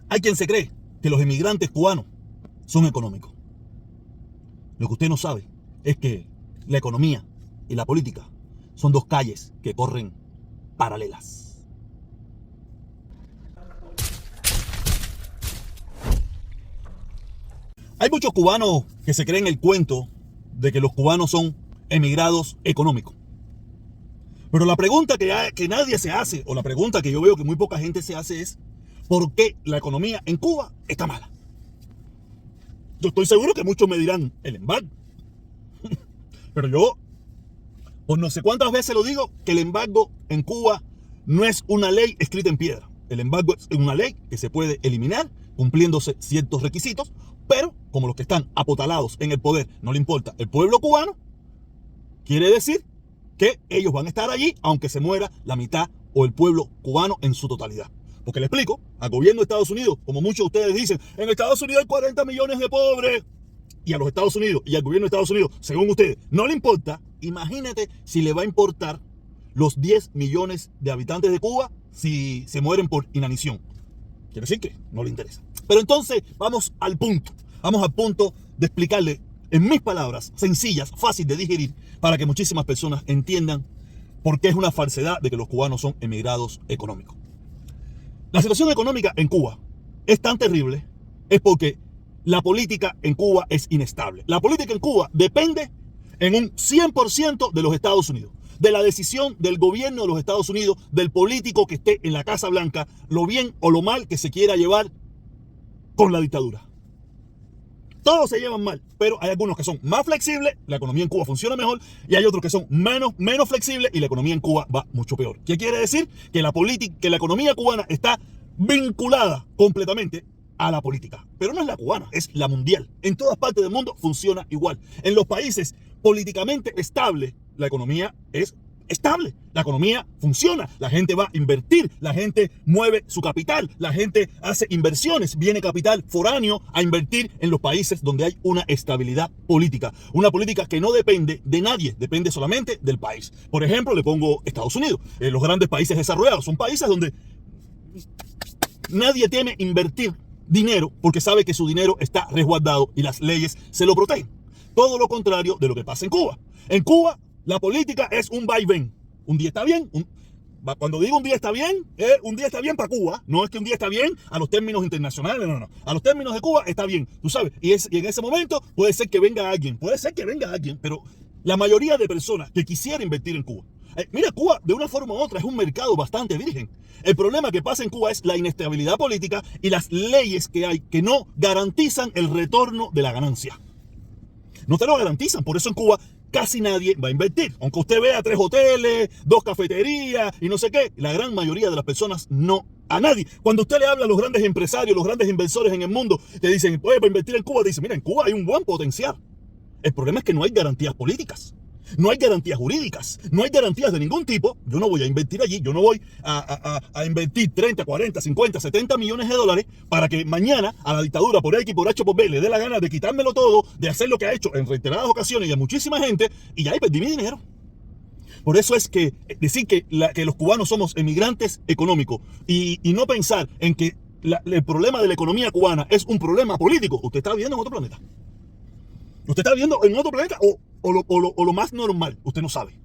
Hay quien se cree que los inmigrantes cubanos son económicos. Lo que usted no sabe es que la economía y la política son dos calles que corren paralelas. Hay muchos cubanos que se creen el cuento de que los cubanos son emigrados económicos. Pero la pregunta que nadie se hace, o la pregunta que yo veo que muy poca gente se hace es: ¿por qué la economía en Cuba está mala? Yo estoy seguro que muchos me dirán el embargo. Pero yo, por no sé cuántas veces lo digo, que el embargo en Cuba no es una ley escrita en piedra. El embargo es una ley que se puede eliminar cumpliéndose ciertos requisitos, pero como los que están apotalados en el poder no le importa el pueblo cubano, quiere decir que ellos van a estar allí aunque se muera la mitad o el pueblo cubano en su totalidad. Porque le explico, al gobierno de Estados Unidos, como muchos de ustedes dicen, en Estados Unidos hay 40 millones de pobres, y a los Estados Unidos y al gobierno de Estados Unidos, según ustedes, no le importa. Imagínate si le va a importar los 10 millones de habitantes de Cuba si se mueren por inanición. Quiere decir que no le interesa. Pero entonces vamos al punto. Vamos al punto de explicarle en mis palabras sencillas, fácil de digerir, para que muchísimas personas entiendan por qué es una falsedad de que los cubanos son emigrados económicos. La situación económica en Cuba es tan terrible, es porque la política en Cuba es inestable. La política en Cuba depende en un 100% de los Estados Unidos, de la decisión del gobierno de los Estados Unidos, del político que esté en la Casa Blanca, lo bien o lo mal que se quiera llevar con la dictadura. Todos se llevan mal, pero hay algunos que son más flexibles, la economía en Cuba funciona mejor, y hay otros que son menos flexibles y la economía en Cuba va mucho peor. ¿Qué quiere decir? Que la economía cubana está vinculada completamente a la política. Pero no es la cubana, es la mundial. En todas partes del mundo funciona igual. En los países políticamente estables, la economía es estable. La economía funciona, la gente va a invertir, la gente mueve su capital, la gente hace inversiones, viene capital foráneo a invertir en los países donde hay una estabilidad política. Una política que no depende de nadie, depende solamente del país. Por ejemplo, le pongo Estados Unidos. Los grandes países desarrollados son países donde nadie teme invertir dinero porque sabe que su dinero está resguardado y las leyes se lo protegen. Todo lo contrario de lo que pasa en Cuba. En Cuba, la política es un vaivén. Un día está bien. Cuando digo un día está bien para Cuba. No es que un día está bien a los términos internacionales, no. A los términos de Cuba está bien, tú sabes. Y en ese momento puede ser que venga alguien, pero la mayoría de personas que quisiera invertir en Cuba. Mira, Cuba de una forma u otra es un mercado bastante virgen. El problema que pasa en Cuba es la inestabilidad política y las leyes que hay que no garantizan el retorno de la ganancia. No te lo garantizan, por eso en Cuba casi nadie va a invertir. Aunque usted vea 3 hoteles, 2 cafeterías y no sé qué, la gran mayoría de las personas no, a nadie. Cuando usted le habla a los grandes empresarios, los grandes inversores en el mundo, te dicen, oye, para invertir en Cuba, te dicen, mira, en Cuba hay un buen potencial. El problema es que no hay garantías políticas. No hay garantías jurídicas, no hay garantías de ningún tipo. Yo no voy a invertir allí, yo no voy a invertir 30, 40, 50, 70 millones de dólares para que mañana a la dictadura por X, por H, por B le dé la gana de quitármelo todo, de hacer lo que ha hecho en reiteradas ocasiones y a muchísima gente, y ya ahí perdí mi dinero. Por eso es que decir que los cubanos somos emigrantes económicos y no pensar en que el problema de la economía cubana es un problema político, usted está viviendo en otro planeta. Usted está viviendo en otro planeta o lo más normal, usted no sabe.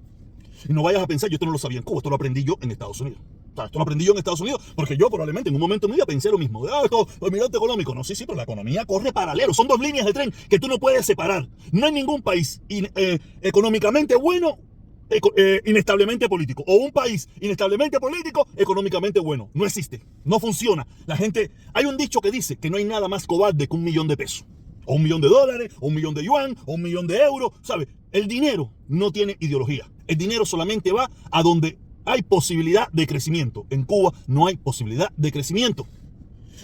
Y no vayas a pensar, yo esto no lo sabía en Cuba, esto lo aprendí yo en Estados Unidos. O sea, esto lo aprendí yo en Estados Unidos porque yo probablemente en un momento de mi vida pensé lo mismo. Esto es migrante económico. No, sí, pero la economía corre paralelo. Son 2 líneas de tren que tú no puedes separar. No hay ningún país económicamente bueno, inestablemente político. O un país inestablemente político, económicamente bueno. No existe. No funciona. La gente, hay un dicho que dice que no hay nada más cobarde que 1 millón de pesos. O $1 millón, o 1 millón de yuan, o 1 millón de euros, ¿sabes? El dinero no tiene ideología. El dinero solamente va a donde hay posibilidad de crecimiento. En Cuba no hay posibilidad de crecimiento.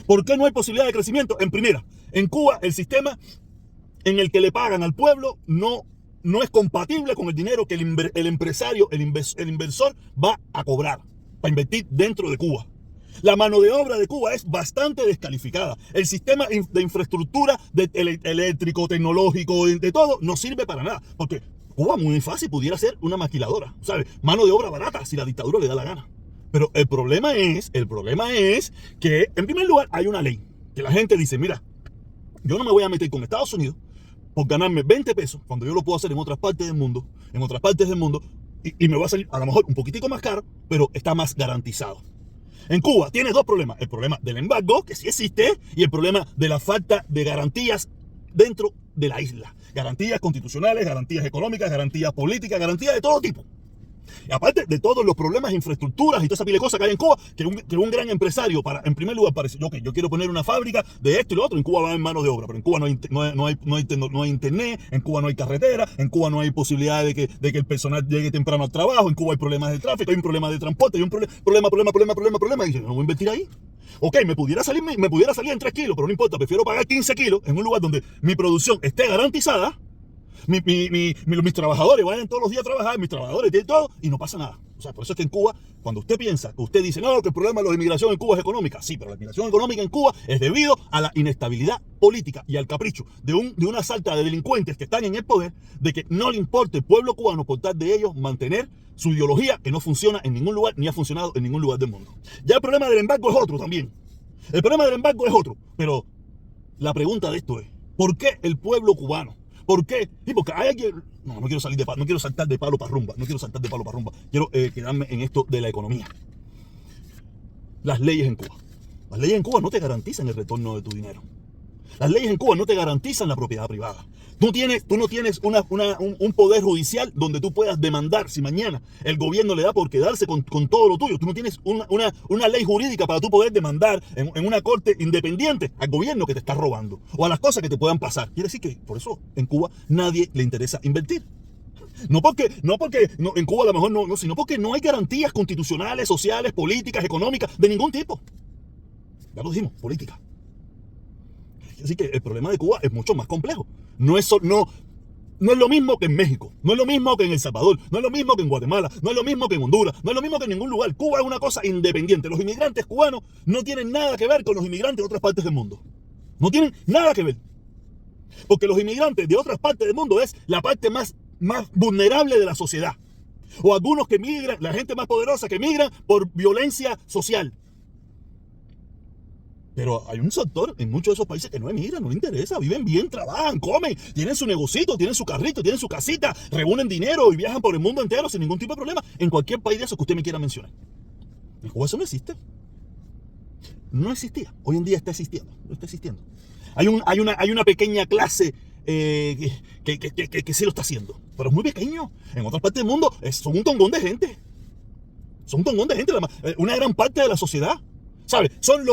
¿Por qué no hay posibilidad de crecimiento? En primera, en Cuba el sistema en el que le pagan al pueblo no es compatible con el dinero que el empresario, el inversor va a cobrar para invertir dentro de Cuba. La mano de obra de Cuba es bastante descalificada. El sistema de infraestructura eléctrico, tecnológico, de todo, no sirve para nada. Porque Cuba muy fácil pudiera ser una maquiladora, ¿sabes? Mano de obra barata si la dictadura le da la gana. Pero el problema es que, en primer lugar, hay una ley. Que la gente dice, mira, yo no me voy a meter con Estados Unidos por ganarme 20 pesos cuando yo lo puedo hacer en otras partes del mundo, y me va a salir a lo mejor un poquitico más caro, pero está más garantizado. En Cuba tiene dos problemas: el problema del embargo, que sí existe, y el problema de la falta de garantías dentro de la isla. Garantías constitucionales, garantías económicas, garantías políticas, garantías de todo tipo. Y aparte de todos los problemas, infraestructuras y toda esa pila de cosas que hay en Cuba, que un gran empresario, en primer lugar, para decir, ok, yo quiero poner una fábrica de esto y lo otro, en Cuba va en mano de obra, pero en Cuba no hay internet, en Cuba no hay carretera, en Cuba no hay posibilidad de que el personal llegue temprano al trabajo, en Cuba hay problemas de tráfico, hay un problema de transporte, hay un problema, y dice, no voy a invertir ahí. Ok, me pudiera salir en 3 kilos, pero no importa, prefiero pagar 15 kilos en un lugar donde mi producción esté garantizada. Mis trabajadores vayan todos los días a trabajar, mis trabajadores tienen todo y no pasa nada. O sea, por eso es que en Cuba, cuando usted piensa, que usted dice, no, que el problema de la inmigración en Cuba es económica. Sí, pero la inmigración económica en Cuba es debido a la inestabilidad política y al capricho de una salta de delincuentes que están en el poder, de que no le importa el pueblo cubano por tal de ellos mantener su ideología, que no funciona en ningún lugar ni ha funcionado en ningún lugar del mundo. Ya el problema del embargo es otro también. El problema del embargo es otro, pero la pregunta de esto es, ¿por qué el pueblo cubano? ¿Por qué? Sí, porque hay alguien. No quiero saltar de palo para rumba. Quiero quedarme en esto de la economía. Las leyes en Cuba. Las leyes en Cuba no te garantizan el retorno de tu dinero. Las leyes en Cuba no te garantizan la propiedad privada. Tú no tienes un poder judicial donde tú puedas demandar si mañana el gobierno le da por quedarse con todo lo tuyo. Tú no tienes una ley jurídica para tú poder demandar en una corte independiente al gobierno que te está robando o a las cosas que te puedan pasar. Quiere decir que por eso en Cuba nadie le interesa invertir. No porque en Cuba a lo mejor no, sino porque no hay garantías constitucionales, sociales, políticas, económicas, de ningún tipo. Ya lo dijimos, política. Así que el problema de Cuba es mucho más complejo. No es lo mismo que en México, no es lo mismo que en El Salvador, no es lo mismo que en Guatemala, no es lo mismo que en Honduras, no es lo mismo que en ningún lugar. Cuba es una cosa independiente. Los inmigrantes cubanos no tienen nada que ver con los inmigrantes de otras partes del mundo. No tienen nada que ver. Porque los inmigrantes de otras partes del mundo es la parte más vulnerable de la sociedad. O algunos que migran, la gente más poderosa que migran por violencia social. Pero hay un sector en muchos de esos países que no emigran, no les interesa, viven bien, trabajan, comen, tienen su negocito, tienen su carrito, tienen su casita, reúnen dinero y viajan por el mundo entero sin ningún tipo de problema, en cualquier país de esos que usted me quiera mencionar. En Cuba eso no existe. No existía. Hoy en día está existiendo. Hay una pequeña clase que sí lo está haciendo, pero es muy pequeño. En otras partes del mundo son un tongón de gente. Una gran parte de la sociedad. ¿Sabe? Son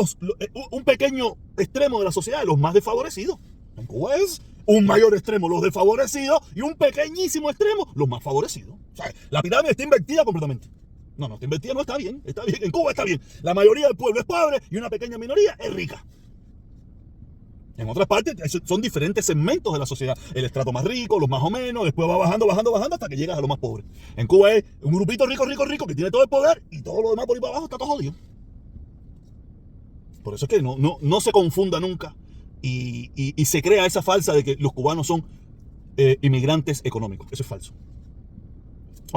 un pequeño extremo de la sociedad, los más desfavorecidos. En Cuba es un mayor extremo, los desfavorecidos, y un pequeñísimo extremo, los más favorecidos. ¿Sabe? La pirámide está invertida completamente. No está invertida, no está bien. En Cuba está bien. La mayoría del pueblo es pobre y una pequeña minoría es rica. En otras partes son diferentes segmentos de la sociedad. El estrato más rico, los más o menos, después va bajando hasta que llegas a los más pobres. En Cuba es un grupito rico que tiene todo el poder y todo lo demás por ahí para abajo está todo jodido. Por eso es que no se confunda nunca y se crea esa falsa de que los cubanos son inmigrantes económicos. Eso es falso.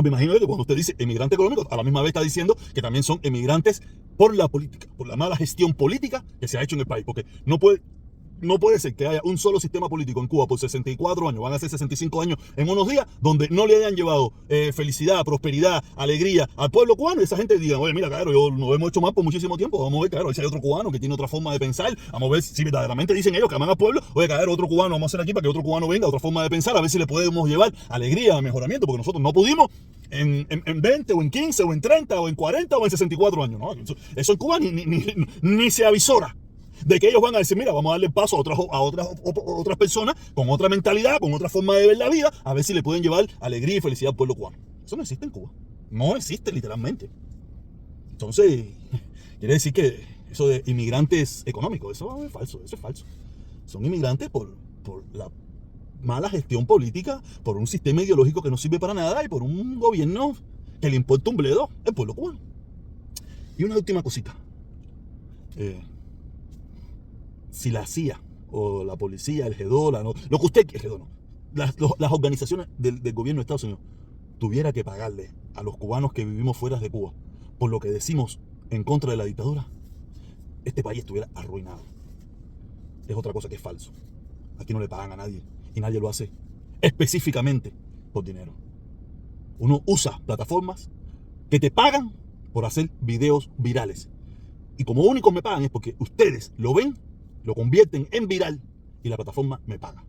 Me imagino que cuando usted dice inmigrante económico, a la misma vez está diciendo que también son inmigrantes por la política, por la mala gestión política que se ha hecho en el país. Porque no puede ser que haya un solo sistema político en Cuba por 64 años, van a ser 65 años en unos días, donde no le hayan llevado felicidad, prosperidad, alegría al pueblo cubano, y esa gente diga, oye, mira, claro, yo nos hemos hecho más por muchísimo tiempo, vamos a ver, claro, si hay otro cubano que tiene otra forma de pensar, vamos a ver si verdaderamente dicen ellos que aman al pueblo, oye, claro, otro cubano vamos a hacer aquí para que otro cubano venga, otra forma de pensar, a ver si le podemos llevar alegría, mejoramiento, porque nosotros no pudimos en 20 o en 15 o en 30 o en 40 o en 64 años, ¿no? Eso en Cuba ni se avisora de que ellos van a decir, mira, vamos a darle paso a otras personas con otra mentalidad, con otra forma de ver la vida, a ver si le pueden llevar alegría y felicidad al pueblo cubano. Eso no existe en Cuba. No existe, literalmente. Entonces, quiere decir que eso de inmigrantes económicos, eso es falso. Son inmigrantes por la mala gestión política, por un sistema ideológico que no sirve para nada y por un gobierno que le importa un bledo el pueblo cubano. Y una última cosita. Si la CIA o la policía, el GEDOLA, lo que usted quiera, las organizaciones del gobierno de Estados Unidos tuviera que pagarle a los cubanos que vivimos fuera de Cuba por lo que decimos en contra de la dictadura, este país estuviera arruinado. es otra cosa que es falso. Aquí no le pagan a nadie y nadie lo hace específicamente por dinero. Uno usa plataformas que te pagan por hacer videos virales. Y como únicos me pagan es porque ustedes lo ven, lo convierten en viral y la plataforma me paga.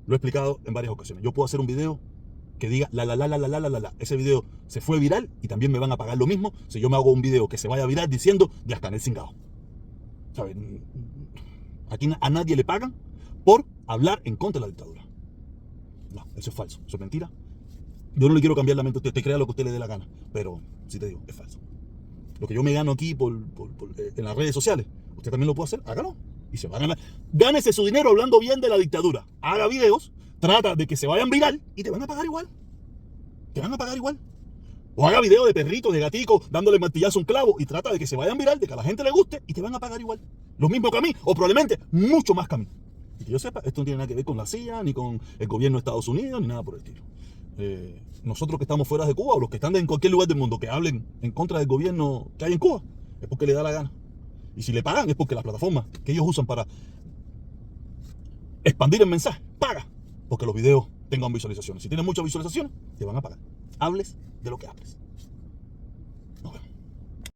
Lo he explicado en varias ocasiones. Yo puedo hacer un video que diga la. Ese video se fue viral y también me van a pagar lo mismo si yo me hago un video que se vaya viral diciendo Díaz Canel cingado. ¿Sabes? Aquí a nadie le pagan por hablar en contra de la dictadura. No, eso es falso, eso es mentira. Yo no le quiero cambiar la mente a usted crea lo que usted le dé la gana, pero si te digo, es falso. Lo que yo me gano aquí en las redes sociales, usted también lo puede hacer, hágalo. Y se va a ganar. Gánese su dinero hablando bien de la dictadura. Haga videos, trata de que se vayan viral y te van a pagar igual. Te van a pagar igual. O haga videos de perritos, de gaticos, dándole martillazo a un clavo y trata de que se vayan viral, de que a la gente le guste y te van a pagar igual. Lo mismo que a mí, o probablemente mucho más que a mí. Y que yo sepa, esto no tiene nada que ver con la CIA, ni con el gobierno de Estados Unidos, ni nada por el estilo. Nosotros que estamos fuera de Cuba, o los que están en cualquier lugar del mundo que hablen en contra del gobierno que hay en Cuba, es porque le da la gana. Y si le pagan es porque las plataformas que ellos usan para expandir el mensaje, paga. Porque los videos tengan visualizaciones. Si tienen muchas visualizaciones, te van a pagar. Hables de lo que hables.